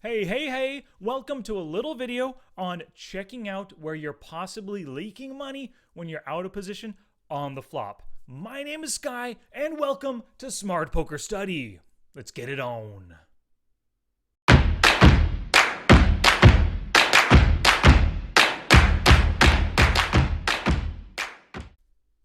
Hey, welcome to a little video on checking out where you're possibly leaking money when you're out of position on the flop. My name is Sky, and welcome to Smart Poker Study. Let's get it on.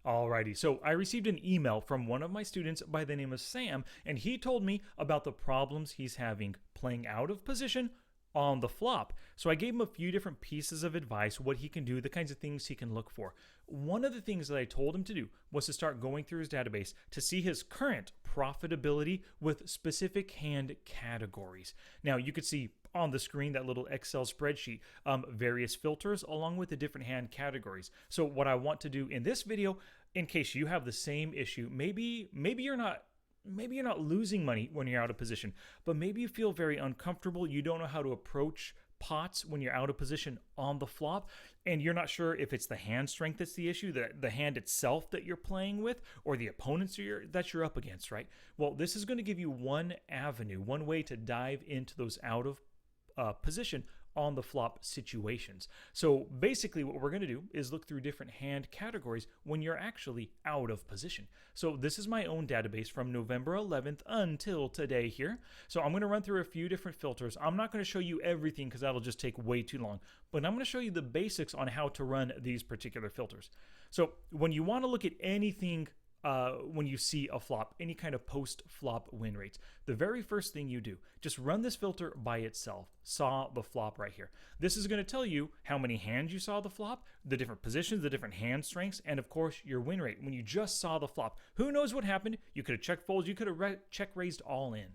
Alrighty, so I received an email from one of my students by the name of Sam, and he told me about the problems he's having playing out of position on the flop. So I gave him a few different pieces of advice, what he can do, the kinds of things he can look for. One of the things that I told him to do was to start going through his database to see his current profitability with specific hand categories. Now, you could see on the screen that little Excel spreadsheet, various filters along with the different hand categories. So what I want to do in this video, in case you have the same issue, maybe you're not losing money when you're out of position, but maybe you feel very uncomfortable. You don't know how to approach pots when you're out of position on the flop, and you're not sure if it's the hand strength that's the issue, the hand itself that you're playing with, or the opponents that you're up against, right? Well, this is going to give you one avenue, one way to dive into those out of position on the flop situations. So basically what we're going to do is look through different hand categories when you're actually out of position. So this is my own database from November 11th until today here. So I'm going to run through a few different filters. I'm not going to show you everything because that'll just take way too long, but I'm going to show you the basics on how to run these particular filters. So when you want to look at anything when you see a flop, any kind of post-flop win rates, the very first thing you do, just run this filter by itself. Saw the flop right here. This is going to tell you how many hands you saw the flop, the different positions, the different hand strengths, and of course your win rate when you just saw the flop. Who knows what happened? You could have check folds, you could have check raised all in.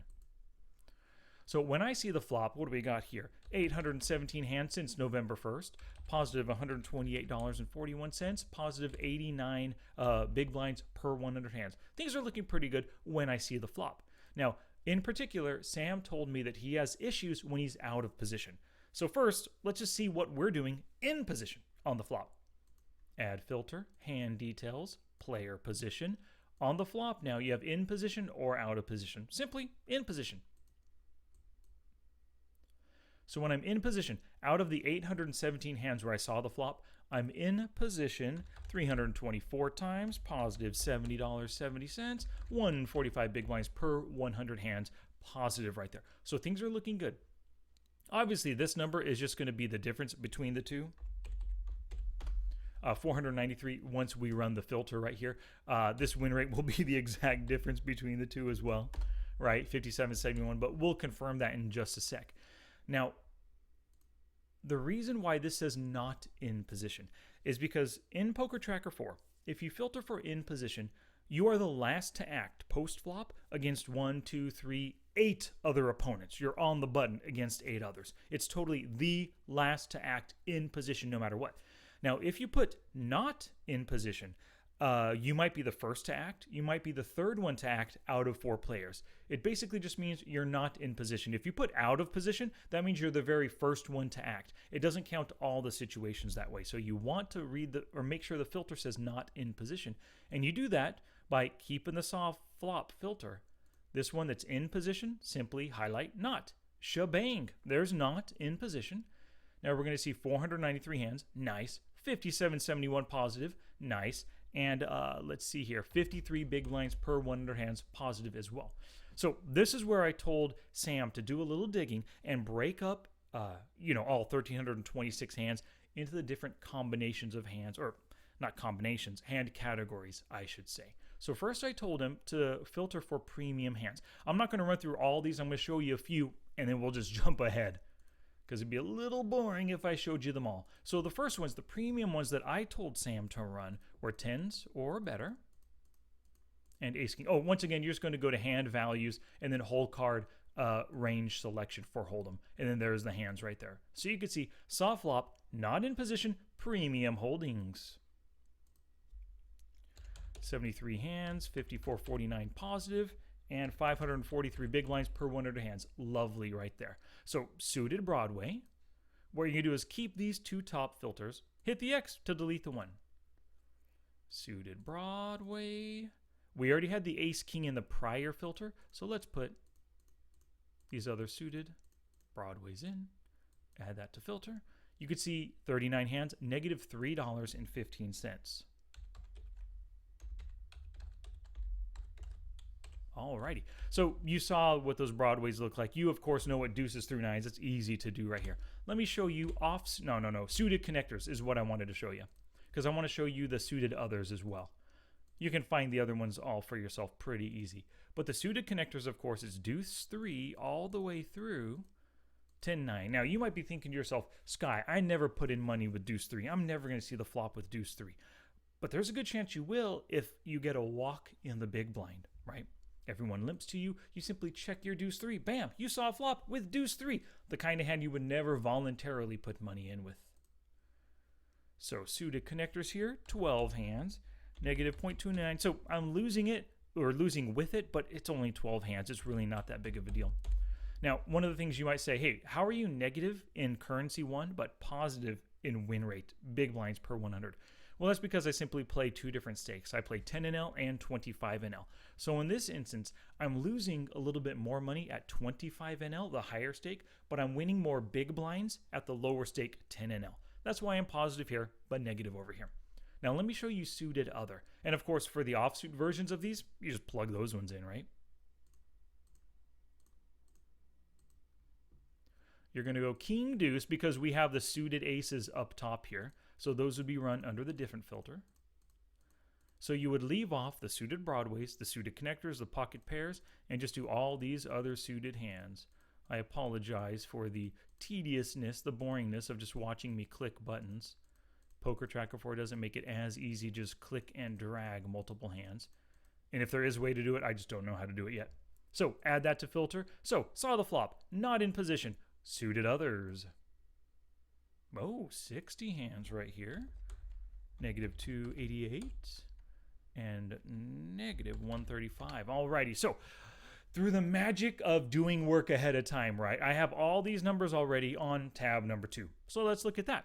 So when I see the flop, what do we got here? 817 hands since November 1st, positive $128.41, positive 89 big blinds per 100 hands. Things are looking pretty good when I see the flop. Now, in particular, Sam told me that he has issues when he's out of position. So first, let's just see what we're doing in position on the flop. Add filter, hand details, player position. On the flop now, you have in position or out of position. Simply in position. So when I'm in position, out of the 817 hands where I saw the flop, I'm in position 324 times, positive $70.70, 145 big blinds per 100 hands, positive right there. So things are looking good. Obviously, this number is just going to be the difference between the two. 493 once we run the filter right here. This win rate will be the exact difference between the two as well, right? 57.71, but we'll confirm that in just a sec. Now, the reason why this says not in position is because in PokerTracker 4, if you filter for in position, you are the last to act post-flop against 1, 2, 3, 8 other opponents. You're on the button against 8 others. It's totally the last to act in position no matter what. Now, if you put not in position, you might be the first to act. You might be the third one to act out of 4 players. It basically just means you're not in position. If you put out of position, that means you're the very first one to act. It doesn't count all the situations that way. So you want to read or make sure the filter says not in position. And you do that by keeping the saw flop filter. This one that's in position, simply highlight not. Shebang. There's not in position. Now we're going to see 493 hands. Nice. 57.71 positive. Nice. And let's see here, 53 big blinds per 100 hands, positive as well. So this is where I told Sam to do a little digging and break up, all 1,326 hands into the different combinations of hands, or not combinations, hand categories, I should say. So first I told him to filter for premium hands. I'm not going to run through all these. I'm going to show you a few, and then we'll just jump ahead, because it'd be a little boring if I showed you them all. So the first ones, the premium ones that I told Sam to run, were 10s or better, and ace king. Oh, once again, you're just going to go to hand values and then whole card range selection for hold'em, and then there's the hands right there. So you can see soft flop, not in position, premium holdings. 73 hands, 54.49 positive, and 543 big blinds per 100 hands. Lovely right there. So suited Broadway, what you're going to do is keep these 2 top filters, hit the X to delete the one. Suited Broadway. We already had the ace king in the prior filter, so let's put these other suited Broadways in, add that to filter. You could see 39 hands, negative $3.15. Alrighty, so you saw what those Broadways look like. You, of course, know what deuces through nines. It's easy to do right here. Let me show you suited connectors is what I wanted to show you, because I want to show you the suited others as well. You can find the other ones all for yourself pretty easy. But the suited connectors, of course, is deuce 3 all the way through 10-9. Now, you might be thinking to yourself, Sky, I never put in money with deuce 3. I'm never going to see the flop with deuce 3. But there's a good chance you will if you get a walk in the big blind, right? Everyone limps to you. You simply check your deuce 3. Bam! You saw a flop with deuce 3. The kind of hand you would never voluntarily put money in with. So, suited connectors here, 12 hands. Negative 0.29. So I'm losing it, or losing with it, but it's only 12 hands. It's really not that big of a deal. Now, one of the things you might say, hey, how are you negative in currency 1, but positive in win rate, big blinds per 100? Well, that's because I simply play two different stakes. I play 10 NL and 25 NL. So in this instance, I'm losing a little bit more money at 25 NL, the higher stake, but I'm winning more big blinds at the lower stake 10 NL. That's why I'm positive here, but negative over here. Now let me show you suited other. And of course, for the offsuit versions of these, you just plug those ones in, right? You're going to go king deuce because we have the suited aces up top here. So those would be run under the different filter. So you would leave off the suited Broadways, the suited connectors, the pocket pairs, and just do all these other suited hands. I apologize for the tediousness, the boringness of just watching me click buttons. PokerTracker 4 doesn't make it as easy, just click and drag multiple hands. And if there is a way to do it, I just don't know how to do it yet. So add that to filter. So saw the flop, not in position, suited others. Oh, 60 hands right here. Negative 288 and negative 135. Alrighty, so through the magic of doing work ahead of time, right? I have all these numbers already on tab number 2. So let's look at that.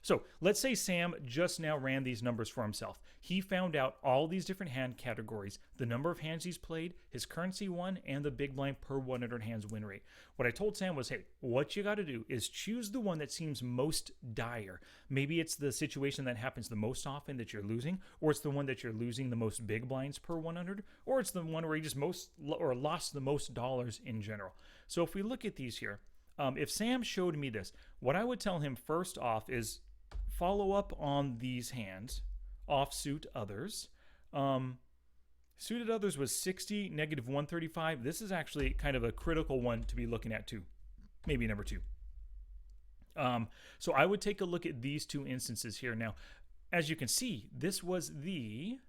So let's say Sam just now ran these numbers for himself. He found out all these different hand categories, the number of hands he's played, his currency won, and the big blind per 100 hands win rate. What I told Sam was, hey, what you got to do is choose the one that seems most dire. Maybe it's the situation that happens the most often that you're losing, or it's the one that you're losing the most big blinds per 100, or it's the one where you just lost the most dollars in general. So if we look at these here, if Sam showed me this, what I would tell him first off is follow up on these hands, offsuit others. Suited others was 60, negative 135. This is actually kind of a critical one to be looking at too. Maybe number 2. So I would take a look at these two instances here. Now, as you can see, this was the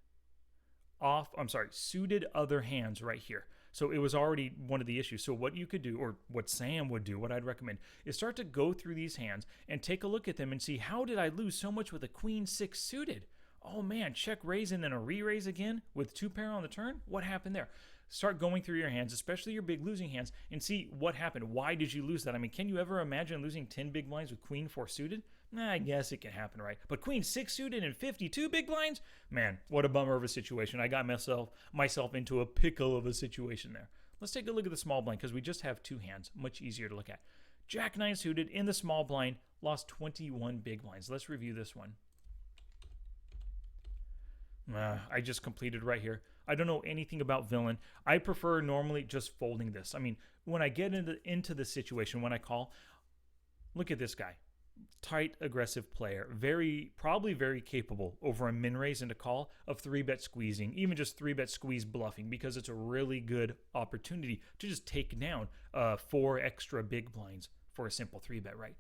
suited other hands right here. So it was already one of the issues. So what you could do, or what Sam would do, what I'd recommend, is start to go through these hands and take a look at them and see, how did I lose so much with a queen 6 suited? Oh man, check raise and then a re-raise again with 2 pair on the turn? What happened there? Start going through your hands, especially your big losing hands, and see what happened. Why did you lose that? I mean, can you ever imagine losing 10 big blinds with queen 4 suited? I guess it can happen, right? But queen 6 suited and 52 big blinds? Man, what a bummer of a situation. I got myself into a pickle of a situation there. Let's take a look at the small blind because we just have 2 hands. Much easier to look at. Jack 9 suited in the small blind, lost 21 big blinds. Let's review this one. I just completed right here. I don't know anything about villain. I prefer normally just folding this. I mean, when I get into the situation, when I call, look at this guy. Tight, aggressive player. Probably very capable over a min raise and a call of 3-bet squeezing, even just 3-bet squeeze bluffing, because it's a really good opportunity to just take down 4 extra big blinds for a simple 3-bet, right?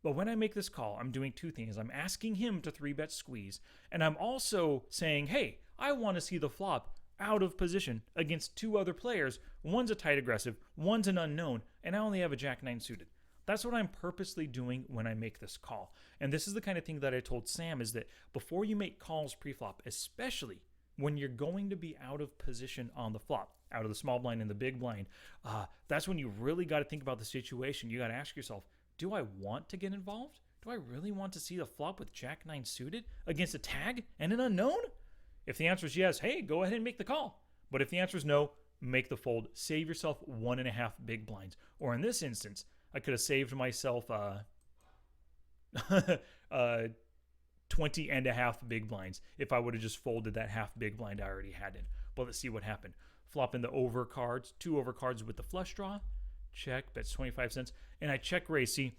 But when I make this call, I'm doing 2 things. I'm asking him to 3-bet squeeze, and I'm also saying, hey, I want to see the flop out of position against 2 other players. One's a tight aggressive, one's an unknown, and I only have a Jack 9 suited. That's what I'm purposely doing when I make this call. And this is the kind of thing that I told Sam, is that before you make calls pre-flop, especially when you're going to be out of position on the flop, out of the small blind and the big blind, that's when you really got to think about the situation. You got to ask yourself, do I want to get involved? Do I really want to see the flop with Jack 9 suited against a tag and an unknown? If the answer is yes, hey, go ahead and make the call. But if the answer is no, make the fold. Save yourself 1.5 big blinds. Or in this instance, I could have saved myself 20 and a half big blinds if I would have just folded that half big blind I already had in. But let's see what happened. Flop in the over cards, 2 over cards with the flush draw. Check, bets 25 cents. And I check raise. See,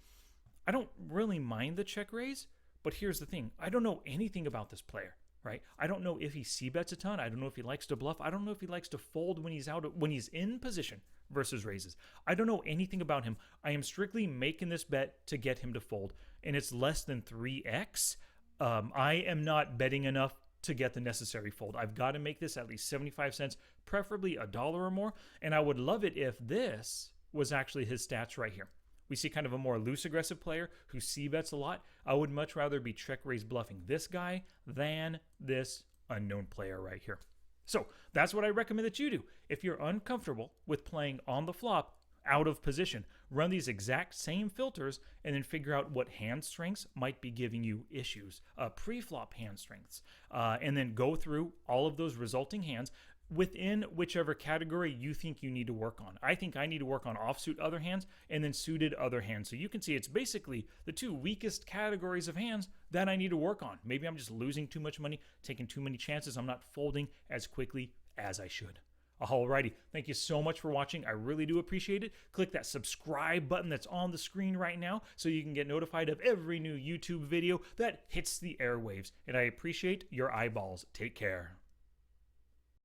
I don't really mind the check raise, but here's the thing. I don't know anything about this player, right? I don't know if he c-bets a ton. I don't know if he likes to bluff. I don't know if he likes to fold when he's in position versus raises. I don't know anything about him. I am strictly making this bet to get him to fold, and it's less than 3x. I am not betting enough to get the necessary fold. I've got to make this at least 75 cents, preferably $1 or more, and I would love it if this was actually his stats right here. We see kind of a more loose aggressive player who c-bets a lot. I would much rather be check raise bluffing this guy than this unknown player right here. So that's what I recommend that you do. If you're uncomfortable with playing on the flop out of position, run these exact same filters and then figure out what hand strengths might be giving you issues, pre-flop hand strengths, and then go through all of those resulting hands within whichever category you think you need to work on. I think I need to work on offsuit other hands and then suited other hands. So you can see it's basically the 2 weakest categories of hands that I need to work on. Maybe I'm just losing too much money, taking too many chances. I'm not folding as quickly as I should. Alrighty, thank you so much for watching. I really do appreciate it. Click that subscribe button that's on the screen right now so you can get notified of every new YouTube video that hits the airwaves. And I appreciate your eyeballs. Take care.